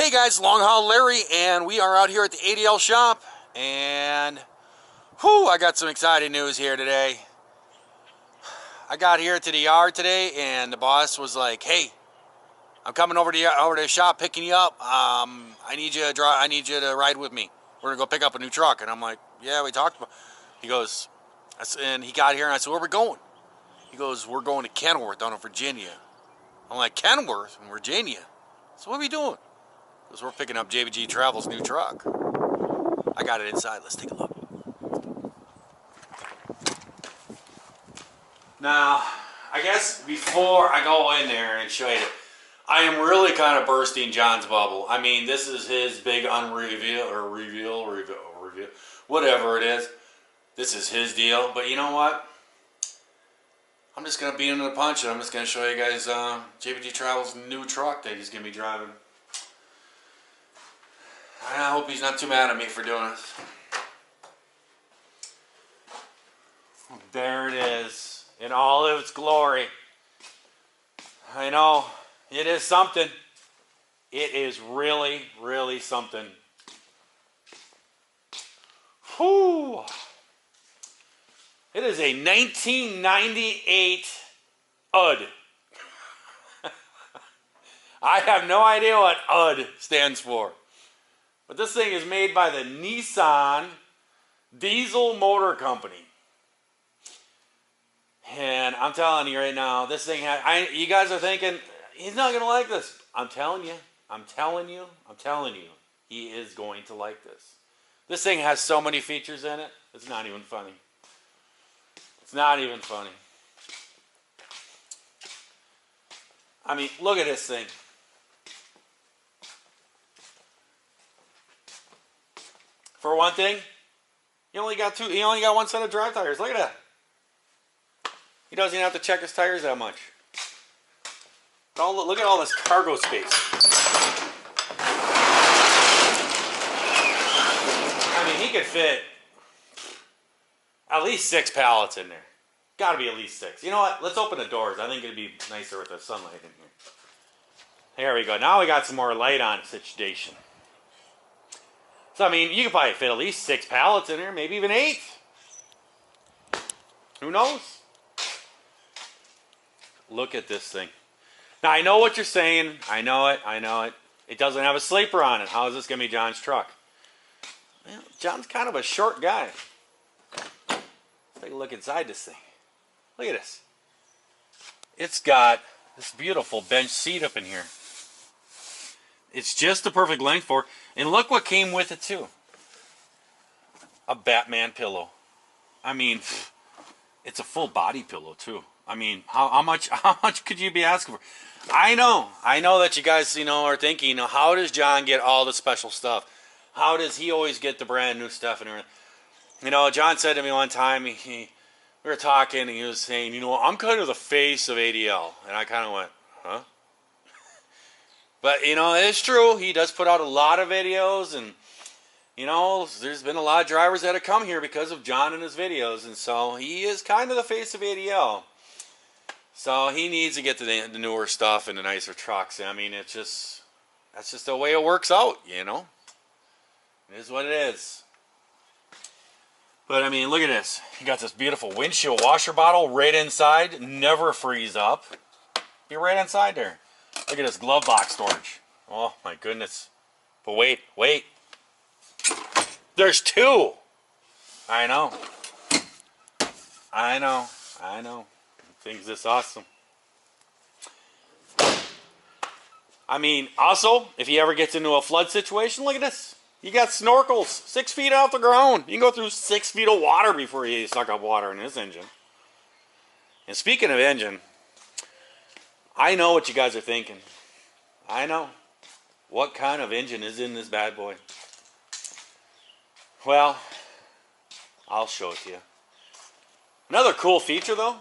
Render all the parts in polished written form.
Hey guys, Long Haul Larry, and we are out here at the ADL shop, and whew, I got some exciting news here today. I got here to the yard today, and the boss was like, "Hey, I'm coming over to the shop, picking you up. I need you to drive. I need you to ride with me. We're gonna go pick up a new truck." And I'm like, "Yeah, we talked about." He goes, and he got here, and I said, "Where are we going?" He goes, "We're going to Kenworth down in Virginia." I'm like, "Kenworth in Virginia?" So what are we doing? Because we're picking up JBG Travels' new truck. I got it inside. Let's take a look. Now, I guess before I go in there and show you, I am really kind of bursting John's bubble. I mean, this is his big reveal, whatever it is. This is his deal. But you know what? I'm just going to beat him to the punch, and I'm just going to show you guys JBG Travels' new truck that he's going to be driving. I hope he's not too mad at me for doing this. There it is, in all of its glory. I know, it is something. It is really, really something. Whew. It is a 1998 UD. I have no idea what UD stands for. But this thing is made by the Nissan Diesel Motor Company. And I'm telling you right now, this thing has, you guys are thinking, he's not going to like this. I'm telling you, he is going to like this. This thing has so many features in it, it's not even funny. It's not even funny. I mean, look at this thing. For one thing, he only got one set of drive tires. Look at that. He doesn't even have to check his tires that much. Look at all this cargo space. I mean, he could fit at least 6 pallets in there. Got to be at least 6. You know what? Let's open the doors. I think it'd be nicer with the sunlight in here. There we go. Now we got some more light on situation. So, I mean, you could probably fit at least 6 pallets in there, maybe even 8. Who knows? Look at this thing. Now, I know what you're saying. I know it. It doesn't have a sleeper on it. How is this going to be John's truck? Well, John's kind of a short guy. Let's take a look inside this thing. Look at this. It's got this beautiful bench seat up in here. It's just the perfect length for it. And look what came with it too. A Batman pillow. I mean, it's a full body pillow too. I mean, how much could you be asking for? I know that you guys, are thinking, how does John get all the special stuff? How does he always get the brand new stuff and everything? John said to me one time, we were talking, and he was saying, I'm kind of the face of ADL. And I kind of went, huh? But, it's true. He does put out a lot of videos, and, there's been a lot of drivers that have come here because of John and his videos, and so he is kind of the face of ADL. So he needs to get to the newer stuff and the nicer trucks. I mean, that's just the way it works out, It is what it is. But, I mean, look at this. You got this beautiful windshield washer bottle right inside. Never freeze up. Be right inside there. Look at this glove box storage. Oh, my goodness. But wait. There's 2. I know. Things this awesome. I mean, also, if he ever gets into a flood situation, look at this. You got snorkels 6 feet off the ground. You can go through 6 feet of water before you suck up water in this engine. And speaking of engine, I know what you guys are thinking. I know. What kind of engine is in this bad boy? Well, I'll show it to you. Another cool feature, though.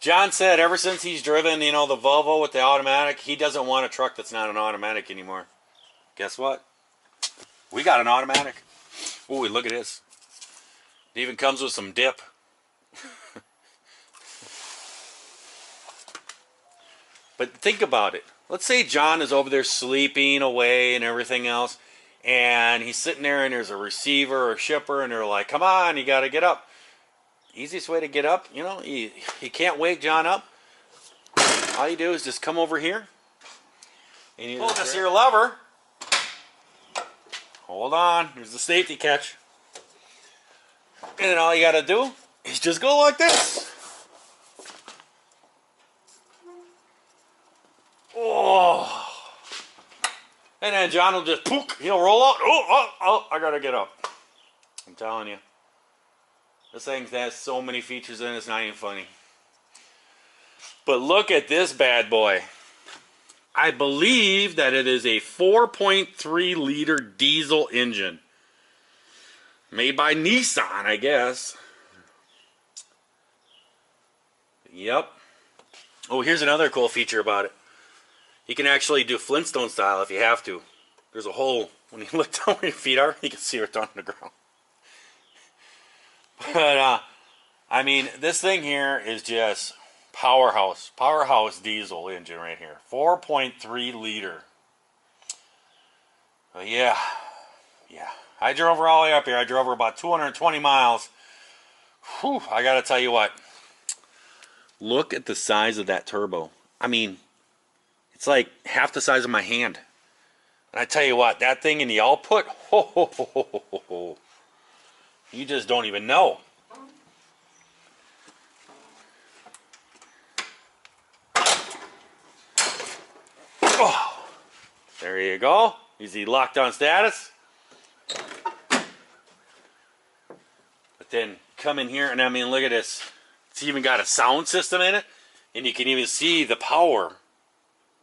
John said ever since he's driven, the Volvo with the automatic, he doesn't want a truck that's not an automatic anymore. Guess what? We got an automatic. Ooh, look at this. It even comes with some dip. But think about it. let's say John is over there sleeping away and everything else, and he's sitting there and there's a receiver or shipper and they're like, come on, you got to get up. Easiest way to get up, you know, you can't wake John up. All you do is just come over here and you pull this here lever. Hold on, here's the safety catch. And then all you got to do is just go like this. Oh. And then John will just pook, he'll roll out. Oh, I got to get up. I'm telling you. This thing has so many features in it, it's not even funny. But look at this bad boy. I believe that it is a 4.3 liter diesel engine. Made by Nissan, I guess. Yep. Oh, here's another cool feature about it. You can actually do Flintstone style if you have to. There's a hole. When you look down where your feet are, you can see what's on the ground. But, I mean, this thing here is just powerhouse diesel engine right here. 4.3 liter. But yeah. I drove her all the way up here. I drove her about 220 miles. Whew, I gotta tell you what. Look at the size of that turbo. I mean, it's like half the size of my hand. And I tell you what, that thing in the output, you just don't even know. Oh, there you go. Easy lockdown status. But then come in here and I mean, look at this. It's even got a sound system in it, and you can even see the power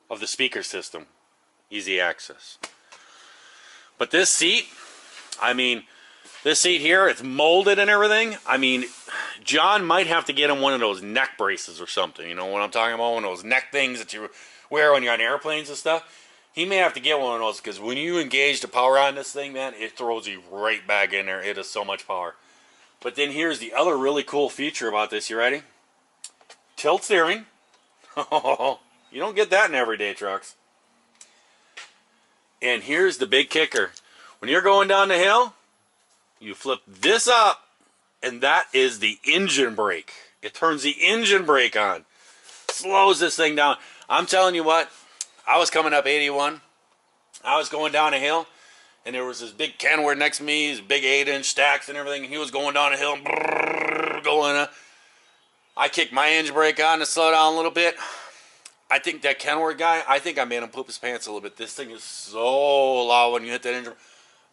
of the speaker system. Easy access. But this seat, I mean, this seat here, it's molded and everything. I mean, John might have to get him one of those neck braces or something. You know what I'm talking about? One of those neck things that you wear when you're on airplanes and stuff. He may have to get one of those because when you engage the power on this thing, man, it throws you right back in there. It is so much power. But then here's the other really cool feature about this. You ready? Tilt steering. You don't get that in everyday trucks. And here's the big kicker. When you're going down the hill, you flip this up, and that is the engine brake. It turns the engine brake on. Slows this thing down. I'm telling you what, I was coming up 81. I was going down a hill, and there was this big Kenworth next to me, these big 8-inch stacks and everything, and he was going down a hill, going. I kicked my engine brake on to slow down a little bit. I think that Kenworth guy, I think I made him poop his pants a little bit. This thing is so loud when you hit that engine.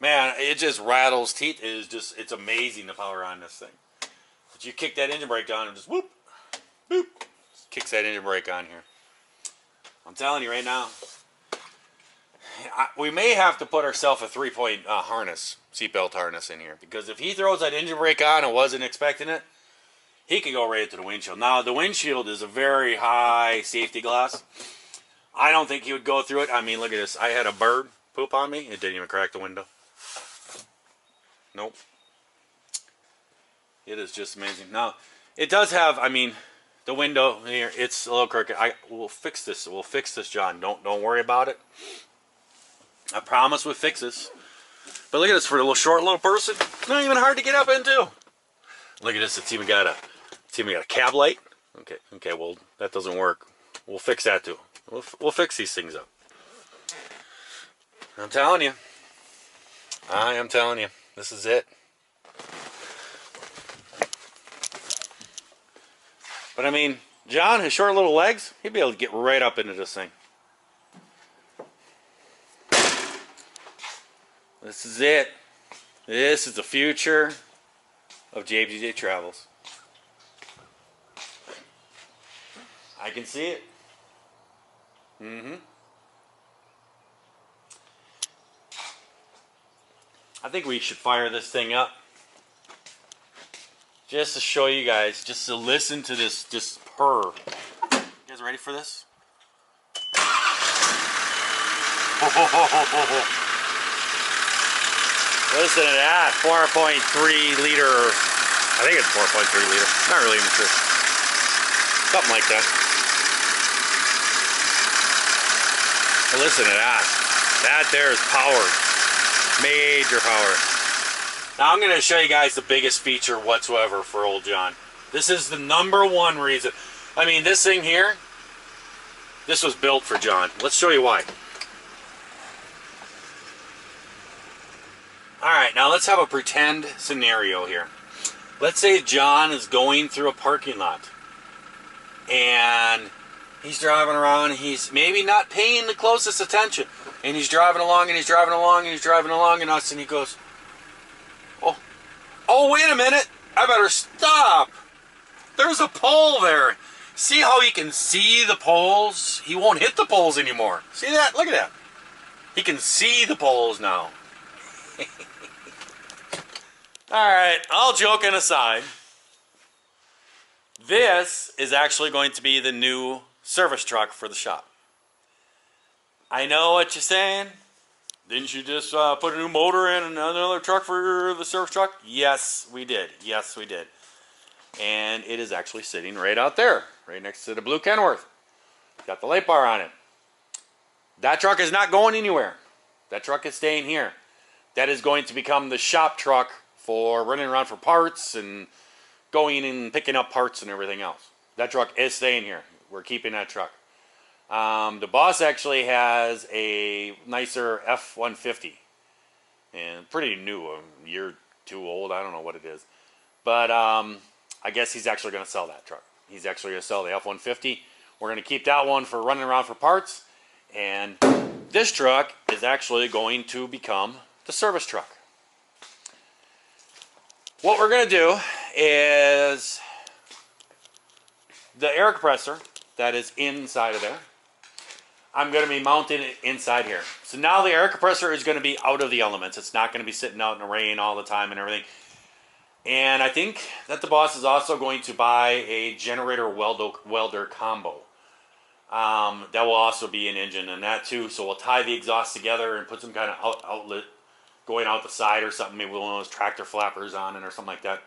Man, it just rattles teeth. It is just, it's amazing the power on this thing. But you kick that engine brake down and just whoop, boop, kicks that engine brake on here. I'm telling you right now, we may have to put ourselves a 3-point harness, seatbelt harness in here. Because if he throws that engine brake on and wasn't expecting it, he could go right into the windshield. Now, the windshield is a very high safety glass. I don't think he would go through it. I mean, look at this. I had a bird poop on me. It didn't even crack the window. Nope. It is just amazing. Now, it does have, I mean, the window here, it's a little crooked. We'll fix this. We'll fix this, John. Don't worry about it. I promise we'll fix this. But look at this. For a little short little person, not even hard to get up into. Look at this. It's even got a cab light. Okay. Well, that doesn't work. We'll fix that too. We'll fix these things up. I'm telling you. I am telling you. This is it. But I mean, John, his short little legs, he'd be able to get right up into this thing. This is it. This is the future of JBG Travels. I can see it. I think we should fire this thing up. Just to show you guys, just to listen to this just purr. You guys ready for this? Listen to that, 4.3 liter. I think it's 4.3 liter. Not really even sure. Something like that. Listen to that. That there is power. Major power. Now I'm going to show you guys the biggest feature whatsoever for old John. This is the #1 reason. I mean, this thing here, this was built for John. Let's show you why. Alright, now let's have a pretend scenario here. Let's say John is going through a parking lot. And he's driving around, he's maybe not paying the closest attention. And he's driving along, and he's driving along, and he's driving along, and all of a sudden he goes, oh, wait a minute, I better stop. There's a pole there. See how he can see the poles? He won't hit the poles anymore. See that? Look at that. He can see the poles now. Alright, all joking aside, this is actually going to be the new service truck for the shop. I know what you're saying. Didn't you just put a new motor in and another truck for the service truck? Yes, we did. Yes, we did. And it is actually sitting right out there, right next to the blue Kenworth. Got the light bar on it. That truck is not going anywhere. That truck is staying here. That is going to become the shop truck for running around for parts and going and picking up parts and everything else. That truck is staying here. We're keeping that truck. The boss actually has a nicer F-150. And pretty new, a year or two old, I don't know what it is. But I guess he's actually going to sell that truck. He's actually going to sell the F-150. We're going to keep that one for running around for parts. And this truck is actually going to become the service truck. What we're going to do is the air compressor that is inside of there, I'm going to be mounting it inside here. So now the air compressor is going to be out of the elements. It's not going to be sitting out in the rain all the time and everything. And I think that the boss is also going to buy a generator welder combo. That will also be an engine in that too. So we'll tie the exhaust together and put some kind of outlet going out the side or something. Maybe one of those tractor flappers on it or something like that.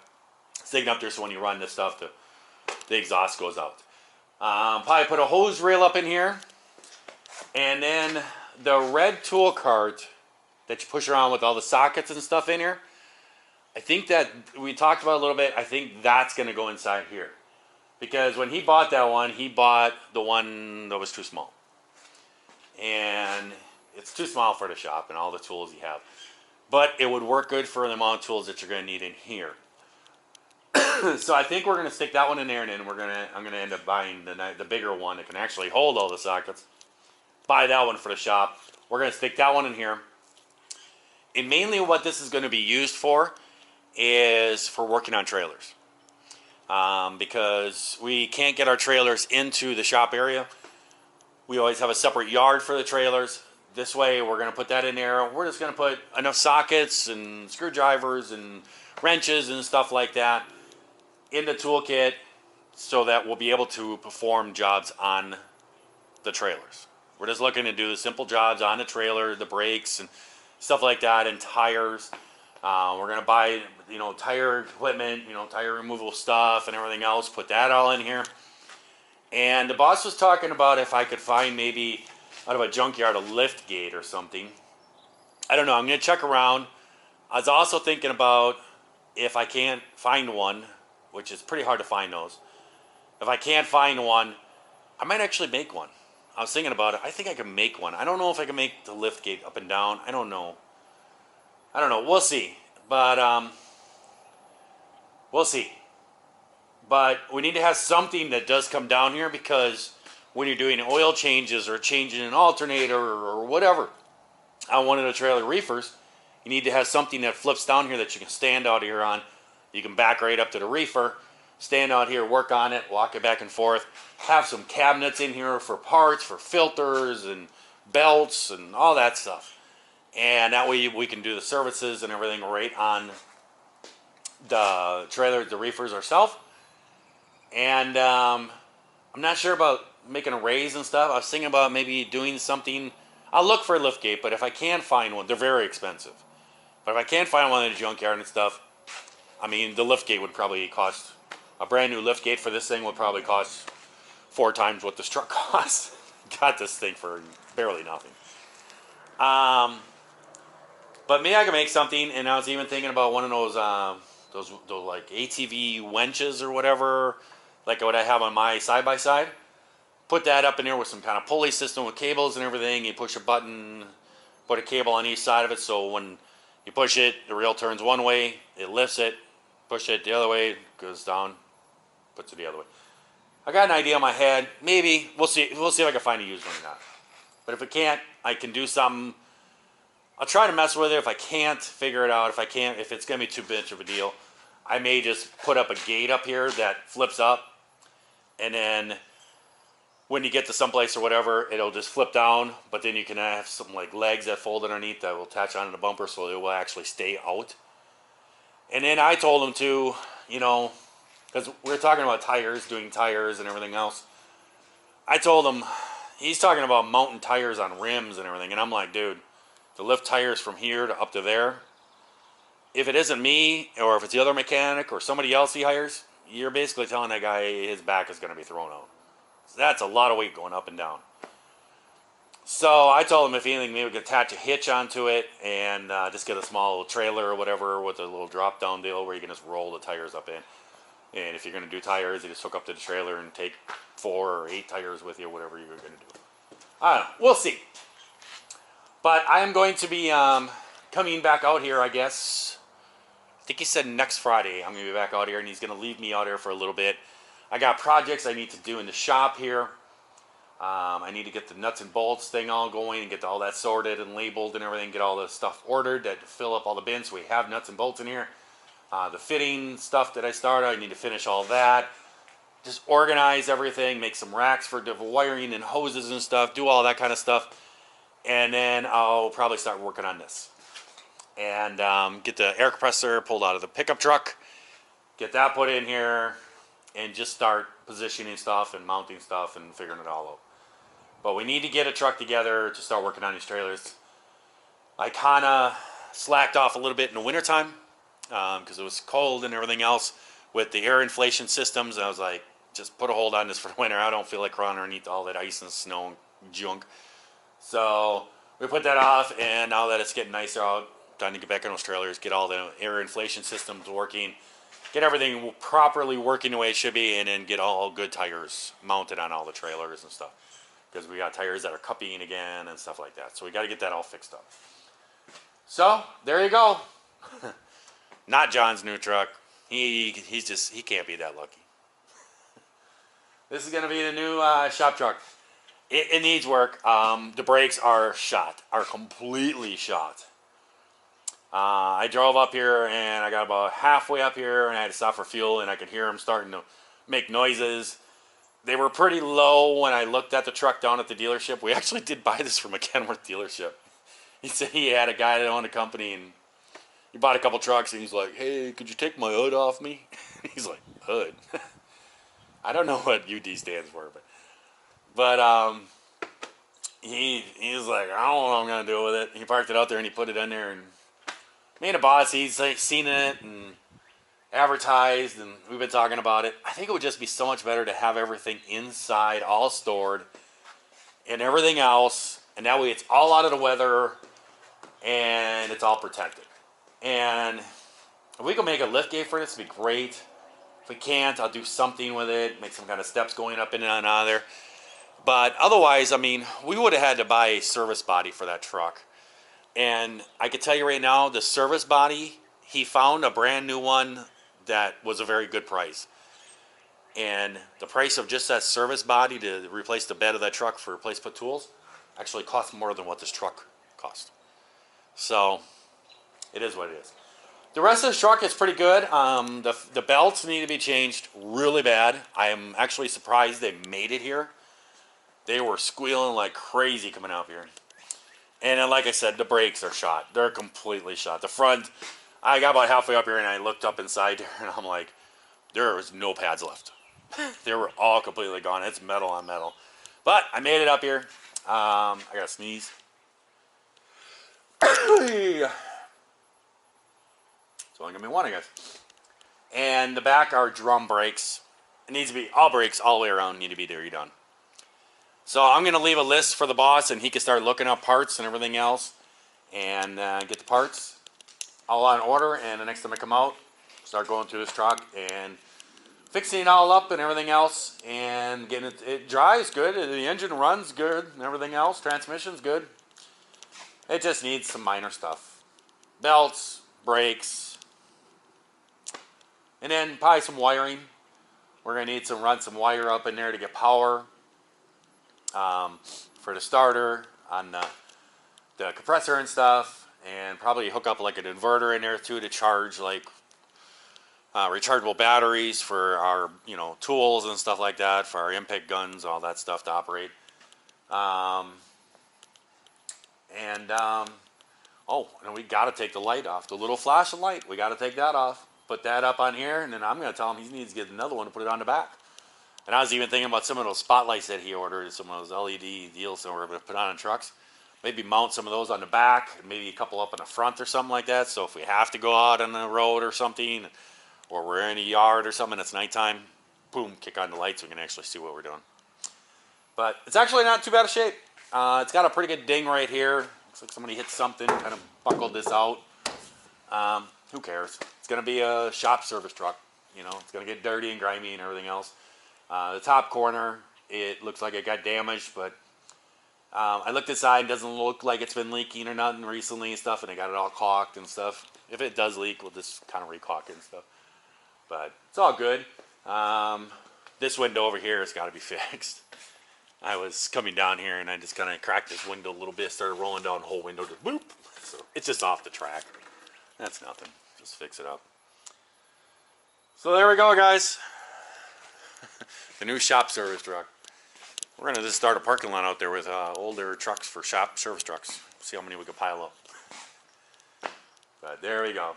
Sticking up there so when you run this stuff, the exhaust goes out. Probably put a hose rail up in here. And then the red tool cart that you push around with all the sockets and stuff in here, I think that we talked about a little bit, I think that's going to go inside here. Because when he bought that one, he bought the one that was too small. And it's too small for the shop and all the tools you have. But it would work good for the amount of tools that you're going to need in here. So I think we're going to stick that one in there, and then I'm going to end up buying the bigger one that can actually hold all the sockets. Buy that one for the shop. We're going to stick that one in here. And mainly what this is going to be used for is for working on trailers. Because we can't get our trailers into the shop area. We always have a separate yard for the trailers. This way we're going to put that in there. We're just going to put enough sockets and screwdrivers and wrenches and stuff like that in the toolkit so that we'll be able to perform jobs on the trailers. We're just looking to do the simple jobs on the trailer, the brakes and stuff like that, and tires. We're going to buy, tire equipment, tire removal stuff and everything else. Put that all in here. And the boss was talking about if I could find maybe out of a junkyard a lift gate or something. I don't know. I'm going to check around. I was also thinking about if I can't find one, which is pretty hard to find those. If I can't find one, I might actually make one. I was thinking about it. I think I can make one. I don't know if I can make the lift gate up and down. I don't know. We'll see. But we'll see. But we need to have something that does come down here, because when you're doing oil changes or changing an alternator or whatever on one of the trailer reefers, you need to have something that flips down here that you can stand out here on. You can back right up to the reefer, stand out here, work on it, walk it back and forth. Have some cabinets in here for parts, for filters and belts and all that stuff. And that way we can do the services and everything right on the trailer, the reefers ourselves. And I'm not sure about making a raise and stuff. I was thinking about maybe doing something. I'll look for a lift gate, but if I can find one, they're very expensive. But if I can't find one in the junkyard and stuff, I mean, the lift gate would probably cost, a brand new lift gate for this thing would probably cost 4 times what this truck costs. Got this thing for barely nothing. Um, but maybe I can make something. And I was even thinking about one of those like ATV wenches or whatever, like what I have on my side by side. Put that up in there with some kind of pulley system with cables and everything. You push a button, put a cable on each side of it, so when you push it, the reel turns one way, it lifts it. Push it the other way, goes down, puts it the other way. I got an idea in my head. Maybe we'll see. We'll see if I can find a used one or not. But if I can't, I can do something. I'll try to mess with it. If I can't, figure it out. If I can't, if it's gonna be too much of a deal, I may just put up a gate up here that flips up, and then when you get to someplace or whatever, it'll just flip down. But then you can have some like legs that fold underneath that will attach onto the bumper, so it will actually stay out. And then I told him to, you know, because we were talking about tires, doing tires and everything else. I told him, he's talking about mounting tires on rims and everything. And I'm like, dude, to lift tires from here to up to there, if it isn't me or if it's the other mechanic or somebody else he hires, you're basically telling that guy his back is going to be thrown out. So that's a lot of weight going up and down. So I told him if anything, maybe we could attach a hitch onto it and just get a small trailer or whatever with a little drop down deal where you can just roll the tires up in. And if you're going to do tires, you just hook up to the trailer and take 4 or 8 tires with you, whatever you're going to do. I don't know. We'll see. But I am going to be coming back out here, I guess. I think he said next Friday I'm going to be back out here, and he's going to leave me out here for a little bit. I got projects I need to do in the shop here. I need to get the nuts and bolts thing all going and get all that sorted and labeled and everything, get all the stuff ordered to fill up all the bins so we have nuts and bolts in here. The fitting stuff that I started, I need to finish all that. Just organize everything, make some racks for wiring and hoses and stuff, do all that kind of stuff. And then I'll probably start working on this. And get the air compressor pulled out of the pickup truck, get that put in here, and just start positioning stuff and mounting stuff and figuring it all out. But we need to get a truck together to start working on these trailers. I kind of slacked off a little bit in the wintertime because it was cold and everything else with the air inflation systems. I was like, just put a hold on this for the winter. I don't feel like crawling underneath all that ice and snow and junk. So we put that off, and now that it's getting nicer out, time to get back in those trailers, get all the air inflation systems working, get everything properly working the way it should be, and then get all good tires mounted on all the trailers and stuff. Because we got tires that are cupping again and stuff like that. So we got to get that all fixed up. So there you go. Not John's new truck. He can't be that lucky. This is going to be the new shop truck. It needs work. The brakes are completely shot. I drove up here and I got about halfway up here and I had to stop for fuel, and I could hear them starting to make noises. They were pretty low when I looked at the truck down at the dealership. We actually did buy this from a Kenworth dealership. He said he had a guy that owned a company, and he bought a couple trucks, and he's like, hey, could you take my hood off me? He's like, hood? I don't know what UD stands for, but he was like, I don't know what I'm going to do with it. He parked it out there, and he put it in there, and me and the boss, he's like seen it and advertised, and we've been talking about it. I think it would just be so much better to have everything inside, all stored, and everything else, and that way it's all out of the weather, and it's all protected. And if we can make a lift gate for this, it'd be great. If we can't, I'll do something with it, make some kind of steps going up in and out of there. But otherwise, I mean, we would have had to buy a service body for that truck. And I can tell you right now, the service body, he found a brand new one that was a very good price. And the price of just that service body to replace the bed of that truck for replacement tools actually cost more than what this truck cost. So it is what it is. The rest of the truck is pretty good. The belts need to be changed really bad. I am actually surprised they made it here. They were squealing like crazy coming out here. And then, like I said, the brakes are shot. They're completely shot. The front, I got about halfway up here and I looked up inside there and I'm like, there was no pads left. They were all completely gone. It's metal on metal. But I made it up here. I got to sneeze. It's only going to be one, I guess. And the back are drum brakes. It needs to be, all brakes all the way around need to be redone. So I'm going to leave a list for the boss, and he can start looking up parts and everything else, and get the parts all on order. And the next time I come out, start going through this truck and fixing it all up and everything else, and getting it dries good. The engine runs good and everything else. Transmission's good. It just needs some minor stuff. Belts, brakes, and then probably some wiring. We're going to need to run some wire up in there to get power for the starter on the compressor and stuff, and probably hook up like an inverter in there too to charge like rechargeable batteries for our tools and stuff like that, for our impact guns, all that stuff to operate. Oh, and we got to take the light off, the little flashing light. We got to take that off. Put that up on here, and then I'm going to tell him he needs to get another one to put it on the back. And I was even thinking about some of those spotlights that he ordered, some of those LED deals that we're going to put on trucks. Maybe mount some of those on the back, and maybe a couple up in the front or something like that. So if we have to go out on the road or something, or we're in a yard or something, it's nighttime, boom, kick on the lights, we can actually see what we're doing. But it's actually not too bad of shape. It's got a pretty good ding right here. Looks like somebody hit something, kind of buckled this out. Who cares? It's going to be a shop service truck. It's going to get dirty and grimy and everything else. The top corner, it looks like it got damaged, but I looked inside. It doesn't look like it's been leaking or nothing recently and stuff, and they got it all caulked and stuff. If it does leak, we'll just kind of re-caulk it and stuff. But it's all good. This window over here has got to be fixed. I was coming down here and I just kind of cracked this window a little bit, started rolling down the whole window, just boop. So it's just off the track. That's nothing. Just fix it up. So there we go, guys. The new shop service truck. We're going to just start a parking lot out there with older trucks for shop service trucks. See how many we can pile up. But there we go.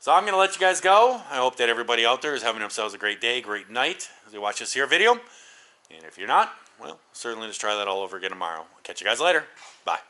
So I'm going to let you guys go. I hope that everybody out there is having themselves a great day, great night as they watch this here video. And if you're not, well, certainly just try that all over again tomorrow. Catch you guys later. Bye.